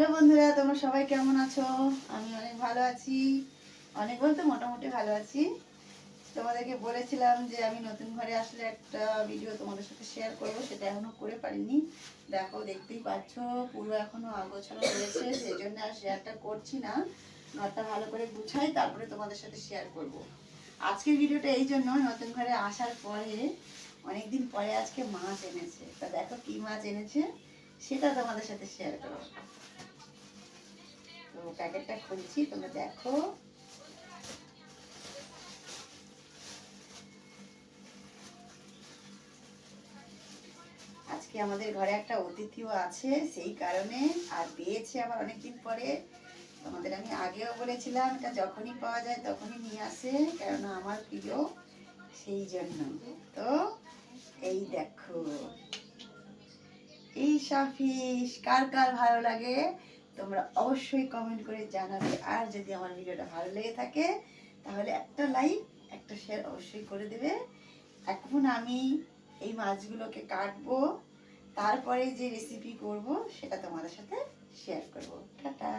Hello বন্ধুরা, তোমরা সবাই কেমন আছো? আমি অনেক ভালো আছি। অনেক বলতে মোটামুটি ভালো আছি। তোমাদেরকে বলেছিলাম যে আমি নতুন ঘরে আসলে একটা ভিডিও তোমাদের সাথে শেয়ার করব, সেটা এখনো করে পারিনি। দেখো, দেখতেই পাচ্ছ পুরো এখনো আগোছালো রয়েছে, সেই জন্য আর শেয়ারটা করছি না। ঘরটা ভালো করে গুছাই, তারপরে তোমাদের সাথে শেয়ার করব। আজকের ভিডিওটা এই জন্য, নতুন ঘরে আসার পরে অনেকদিন পরে আজকে মাছ এনেছে। তা দেখো কি মাছ এনেছে সেটা তোমাদের সাথে শেয়ার করবো। তো প্যাকেটটা খুলছি, তোমরা দেখো। আজকে আমাদের ঘরে একটা অতিথিও আছে, সেই কারণে আর পেয়েছে আবার অনেকদিন পরে। তোমাদের আমি আগেও বলেছিলাম এটা যখনই পাওয়া যায় তখনই নিয়ে আসে, কেননা আমার প্রিয়, সেই জন্য। তো এই দেখো, এই সাফিশ কার কার ভালো লাগে তোমরা অবশ্যই কমেন্ট করে জানাবে। আর যদি আমার ভিডিওটা ভালো লেগে থাকে তাহলে একটা লাইক, একটা শেয়ার অবশ্যই করে দেবে। এখন আমি এই মাছগুলোকে কাটবো, তারপরে যে রেসিপি করব সেটা তোমাদের সাথে শেয়ার করব। টাটা।